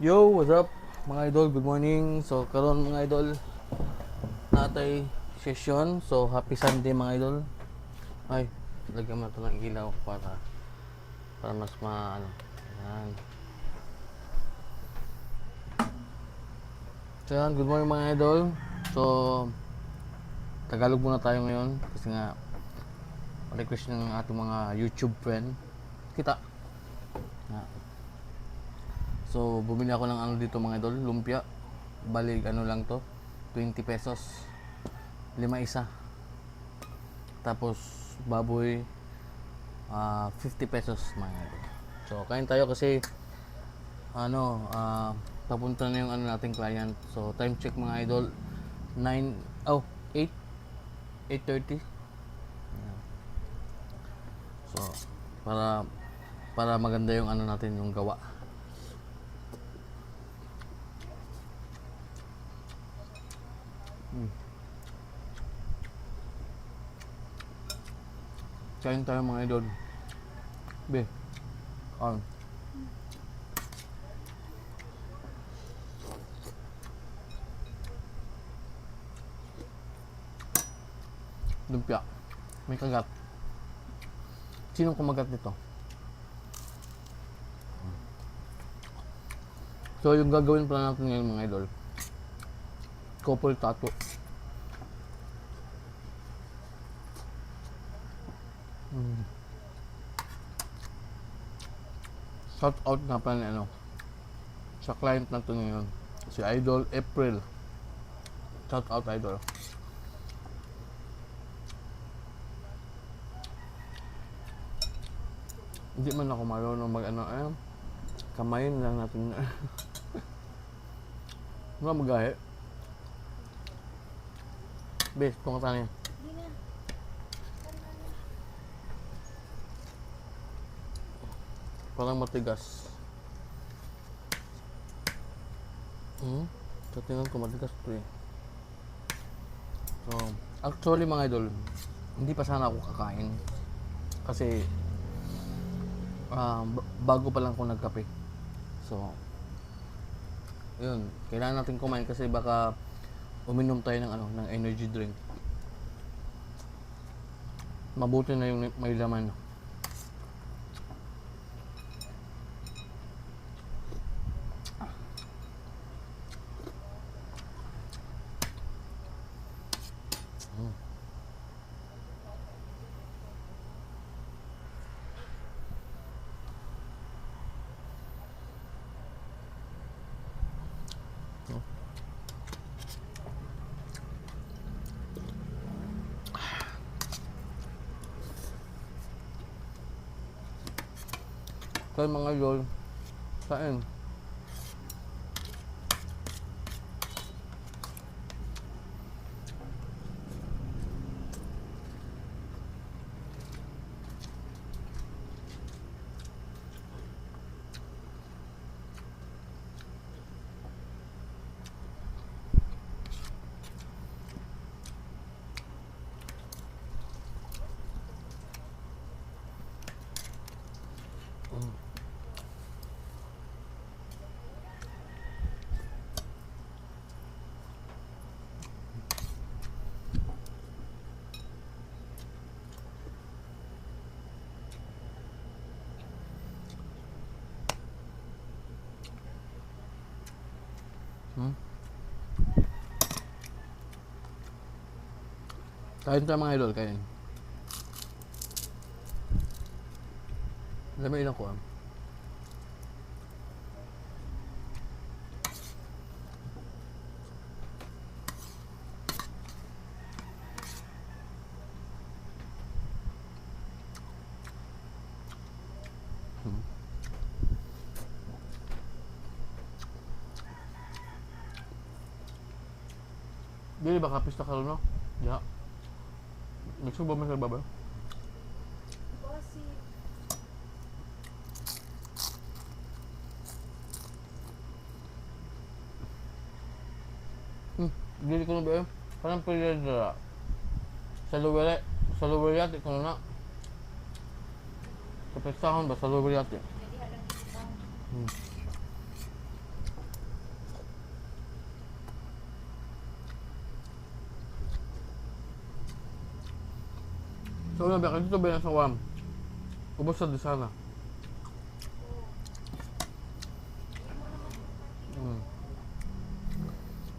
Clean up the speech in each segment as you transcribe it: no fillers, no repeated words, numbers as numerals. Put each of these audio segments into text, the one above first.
Yo, what's up mga idol? Good morning. So karon mga idol, natay session. So happy Sunday mga idol. Ay, lagyan mo ito ng ilaw para mas maano. Yan. So yan, good morning mga idol. So Tagalog muna tayo ngayon kasi nga request ng ating mga YouTube friend. Kita. Nga. So bumili ako ng ano dito mga idol, lumpia. Bali ano lang to, 20 pesos. 5 isa. Tapos baboy 50 pesos mga idol. So kain tayo kasi papunta na yung ano nating client. So time check mga idol 9 8 8:30. So para maganda yung ano natin yung gawa. Kain tayo mga idol. Be. On. Lumpia. May kagat. Sinong kumagat nito? So yung gagawin pala natin ngayon mga idol, couple tattoo. Shout out nga pala ni sa client natin ngayon, si Idol April. Shout out Idol. Hindi man ako marunong mag kamayin lang natin. Wala magahe. Bes, kung katanya. Parang matigas. So tingnan ko matigas to eh. So, actually mga idol, hindi pa sana ako kakain. Kasi bago pa lang ako nagkape. So, yun, kailangan natin kumain kasi baka uminom tayo ng energy drink. Mabuti na yung may laman. Kaya mga idol, kain. Kain tayo mga idol, kain. Lamiin ako Dili ba kapis na karon no? Ya. Nagsubo man sa baba. Dili ko na ba? Parang pwede na. Sa luwere yate ko na. Kapesahon ba sa luwere yate? So, nabi, kasi ito ba yung sawam? Ubos sa disana.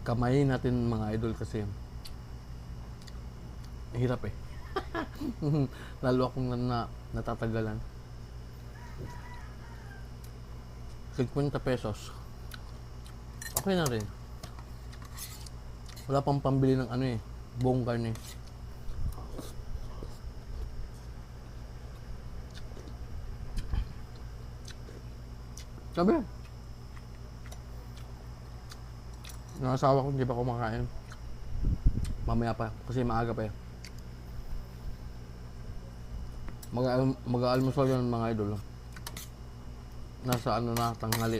Kamayin natin mga idol kasi hirap eh. Lalo akong natatagalan. 50 pesos. Okay na rin. Wala pang pambili ng ano eh, buong karne. Sabi, ng asawa ko hindi pa kumakain. Mamaya pa, kasi maaga pa eh. Mag-aalmusal yun mga idol. Nasa ano na, tanghali.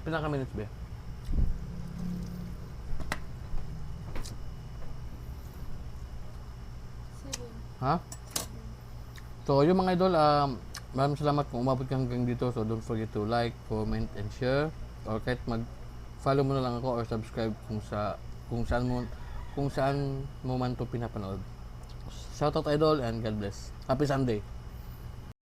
Pinaka minutes ba? Ha? So, yung mga idol, maraming salamat kung umabot ka hanggang dito. So, don't forget to like, comment, and share. Or kahit mag-follow mo na lang ako or subscribe kung saan mo man to pinapanood. Shoutout idol and God bless. Happy Sunday!